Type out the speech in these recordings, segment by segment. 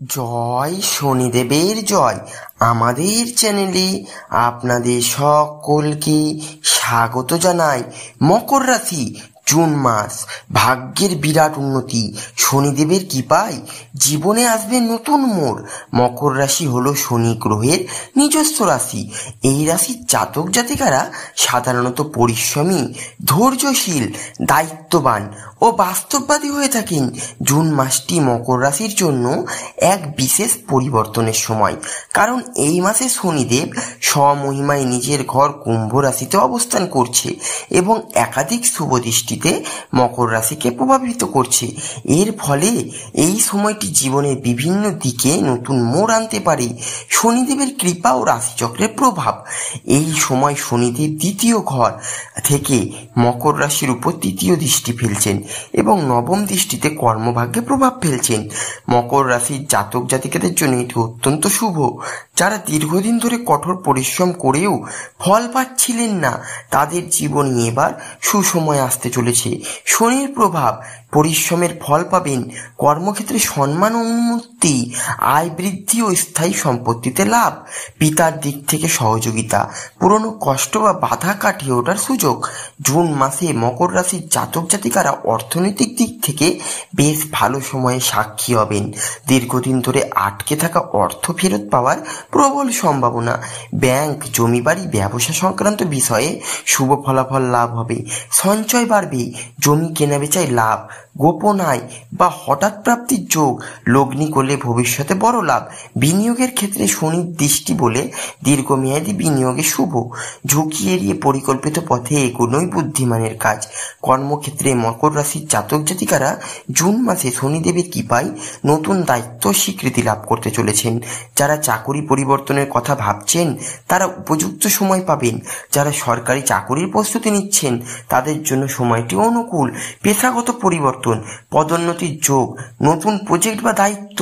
জয় শনিদেবের জয়। আমাদের চ্যানেলে আপনাদের সকলকে স্বাগত জানাই। মকর রাশি, জুন মাস, ভাগ্যের বিরাট উন্নতি। শনিদেবের কৃপায় জীবনে আসবে নতুন মোড়। মকর রাশি হলো শনি গ্রহের নিজস্ব রাশি। এই রাশির জাতক জাতিকারা সাধারণত পরিশ্রমী, ধৈর্যশীল, দায়িত্ববান ও বাস্তববাদী হয়ে থাকেন। জুন মাসটি মকর রাশির জন্য এক বিশেষ পরিবর্তনের সময়, কারণ এই মাসে শনিদেব স্বমহিমায় নিজের ঘর কুম্ভ রাশিতে অবস্থান করছে এবং একাধিক শুভ দৃষ্টিতে মকর রাশিকে প্রভাবিত করছে। এর ফলে এই সময়টি জীবনের বিভিন্ন দিকে নতুন মোড় আনতে পারে। শনিদেবের কৃপা ও রাশিচক্রের প্রভাব। এই সময় শনিদেব দ্বিতীয় ঘর থেকে মকর রাশির উপর তৃতীয় দৃষ্টি ফেলছেন এবং নবম দৃষ্টিতে কর্মভাগ্যে প্রভাব ফেলছেন। মকর রাশির জাতক জাতিকাদের জন্য এটি অত্যন্ত শুভ। যারা দীর্ঘদিন ধরে কঠোর পরিশ্রম করেও ফল পাচ্ছিলেন না, তাদের জীবনে এবার সুসময় আসতে চলেছে। শনির প্রভাব, পরিশ্রমের ফল পাবেন। কর্মক্ষেত্রে সম্মান ও উন্নতি, আয় বৃদ্ধি ও স্থায়ী সম্পত্তিতে লাভ। পিতার দিক থেকে সহযোগিতা, পুরনো কষ্ট বা বাধা কাটিয়ে ওঠার সুযোগ। জুন মাসে মকর রাশির জাতক জাতিকারা অর্থনৈতিক দিক থেকে বেশ ভালো সময়ে সাক্ষী হবেন। দীর্ঘদিন ধরে আটকে থাকা অর্থ ফেরত পাওয়ার প্রবল সম্ভাবনা। ব্যাংক, জমি বাড়ি, ব্যবসা সংক্রান্ত বিষয়ে শুভ ফলাফল লাভ হবে। সঞ্চয় বাড়বে, জমি কেনাবেচায় লাভ, গোপন আয় বা হঠাৎ প্রাপ্তির যোগ। লগ্নি করলে ভবিষ্যতে বড় লাভ। বিনিয়োগের ক্ষেত্রে শনির দৃষ্টি বলে দীর্ঘমেয়াদী বিনিয়োগে শুভ। ঝুঁকি এড়িয়ে পরিকল্পিত পথে এগোনোই বুদ্ধিমানের কাজ। কর্মক্ষেত্রে মকর রাশির জাতক জাতিকারা জুন মাসে শনিদেবের কৃপায় নতুন দায়িত্ব স্বীকৃতি লাভ করতে চলেছেন। যারা চাকরি পরিবর্তনের কথা ভাবছেন, তারা উপযুক্ত সময় পাবেন। যারা সরকারি চাকরির প্রস্তুতি নিচ্ছেন, তাদের জন্য সময়টি অনুকূল। পেশাগত পরিবর্তন, পদোন্নতির যোগ, নতুন প্রজেক্ট বা দায়িত্ব,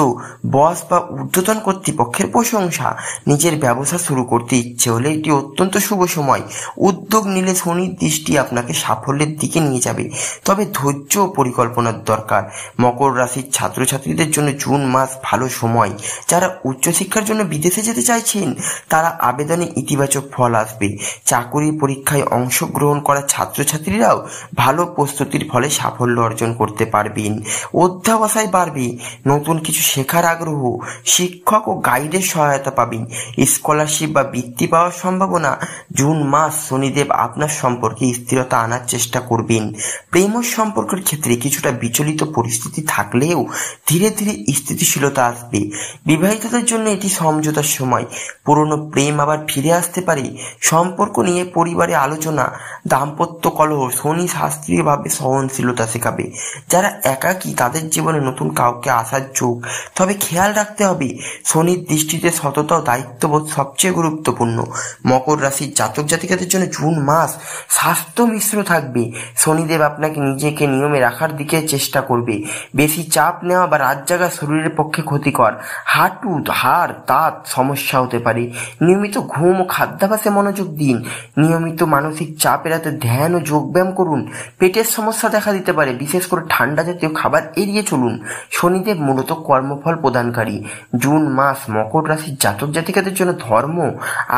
বস বা ঊর্ধ্বতন কর্তৃপক্ষের প্রশংসা। নিজের ব্যবসা শুরু করতে ইচ্ছে হলে এটি অত্যন্ত শুভ সময়। উদ্যোগ নিলে শনির দৃষ্টি আপনাকে সাফল্যের দিকে নিয়ে যাবে, তবে ধৈর্য ও পরিকল্পনার দরকার। মকর রাশির ছাত্রছাত্রীদের জন্য জুন মাস ভালো সময়। যারা উচ্চশিক্ষার জন্য বিদেশে যেতে চাইছেন, তারা আবেদনে ইতিবাচক ফল আসবে। চাকরির পরীক্ষায় অংশগ্রহণ করা ছাত্রছাত্রীরাও ভালো প্রস্তুতির ফলে সাফল্য অর্জন করতে পারবেন। অধ্যাবসায় বাড়বে, নতুন কিছু শেখার আগ্রহ, শিক্ষক ও গাইডের সহায়তা পাবেন। স্কলারশিপ বা বৃত্তি পাওয়ার সম্ভাবনা। জুন মাস শনিদেব আপনার সম্পর্কে স্থিরতা আনার চেষ্টা করবেন। প্রেম সম্পর্কের ক্ষেত্রে কিছুটা বিচলিত পরিস্থিতি থাকলেও ধীরে ধীরে স্থিতিশীলতা আসবে। বিবাহিতদের জন্য এটি সমঝোতার সময়। পুরনো প্রেম আবার ফিরে আসতে পারে। সম্পর্ক নিয়ে পরিবারে আলোচনা, দাম্পত্য কলহ। শনি শাস্ত্রীয়ভাবে সহনশীলতা শেখাবে। যারা একাকী, তাদের জীবনে নতুন কাউকে আসার যোগ, তবে খেয়াল রাখতে হবে শনির দৃষ্টিতে সততা ও দায়িত্ববোধ সবচেয়ে গুরুত্বপূর্ণ। মকর রাশির জাতক জাতিকাদের জন্য জুন মাস স্বাস্থ্য মিশ্র থাকবে। শনিদেব আপনাকে নিজেকে নিয়মে রাখার দিকে চেষ্টা করবে। বেশি চাপ নেওয়া বা রাত জাগা শরীরের পক্ষে ক্ষতিকর। হাঁটু, হাড়, দাঁত সমস্যা হতে পারে। নিয়মিত ঘুম ও খাদ্যাভ্যাসে মনোযোগ দিন। নিয়মিত মানসিক চাপ এড়াতে ধ্যান ও যোগব্যায়াম করুন। পেটের সমস্যা দেখা দিতে পারে, বিশেষ করে ঠান্ডা জাতীয় খাবার এড়িয়ে চলুন। শনিদেব মূলত কর্মফল প্রদানকারী। জুন মাস মকর রাশির জাতক জাতিকাদের জন্য ধর্ম,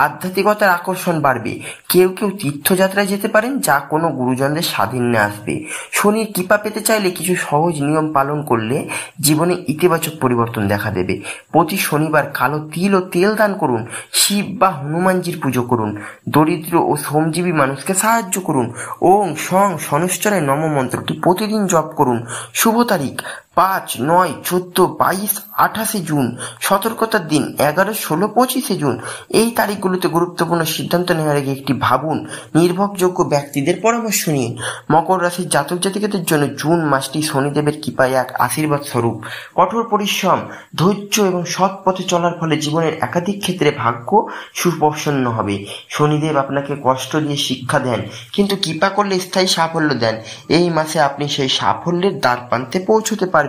আধ্যাত্মিকতার আকর্ষণ বাড়বে। কেউ কেউ তীর্থযাত্রায় যেতে পারেন, যা কোনো গুরুজনদের স্বাধীনে আসবে। শনির কৃপা পেতে চাইলে কিছু সহজ নিয়ম পালন করলে জীবনে ইতিবাচক পরিবর্তন দেখা দেবে। প্রতি শনিবার কালো তিল ও তেল দান করুন। শিব বা হনুমানজির পুজো করুন। দরিদ্র ও শ্রমজীবী মানুষকে সাহায্য করুন। ওং সং শনৈশ্চরায় নম মন্ত্রটি প্রতিদিন জপ করুন। শুভ তারিখ 5, 9, 14, 22, 28 জুন। সতর্কতার দিন 11, 16, 25 জুন। এই তারিখগুলোতে গুরুত্বপূর্ণ সিদ্ধান্ত নেওয়ার আগে একটি ভাবুন। নির্ভরযোগ্য ব্যক্তিদের পরামর্শ নিন। মকর রাশির জাতক জাতিকাদের জন্য জুন মাসটি শনিদেবের কৃপায় এক আশীর্বাদ স্বরূপ। কঠোর পরিশ্রম, ধৈর্য এবং সৎ পথে চলার ফলে জীবনের একাধিক ক্ষেত্রে ভাগ্য সুপ্রসন্ন হবে। শনিদেব আপনাকে কষ্ট দিয়ে শিক্ষা দেন, কিন্তু কৃপা করলে স্থায়ী সাফল্য দেন। এই মাসে আপনি সেই সাফল্যের দ্বার প্রান্তে পৌঁছতে পারবেন।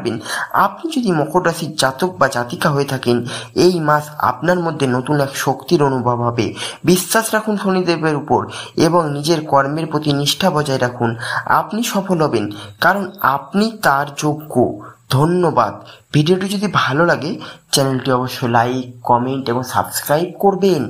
আপনি যদি মকর রাশির জাতক বা জাতিকা হয়ে থাকেন, এই মাস আপনার মধ্যে নতুন এক শক্তির অনুভব হবে। বিশ্বাস রাখুন শনিদেবের উপর এবং নিজের কর্মের প্রতি নিষ্ঠা বজায় রাখুন। আপনি সফল হবেন, কারণ আপনি তার যোগ্য। ধন্যবাদ। ভিডিওটি যদি ভালো লাগে চ্যানেলটি অবশ্যই লাইক, কমেন্ট এবং সাবস্ক্রাইব করবেন।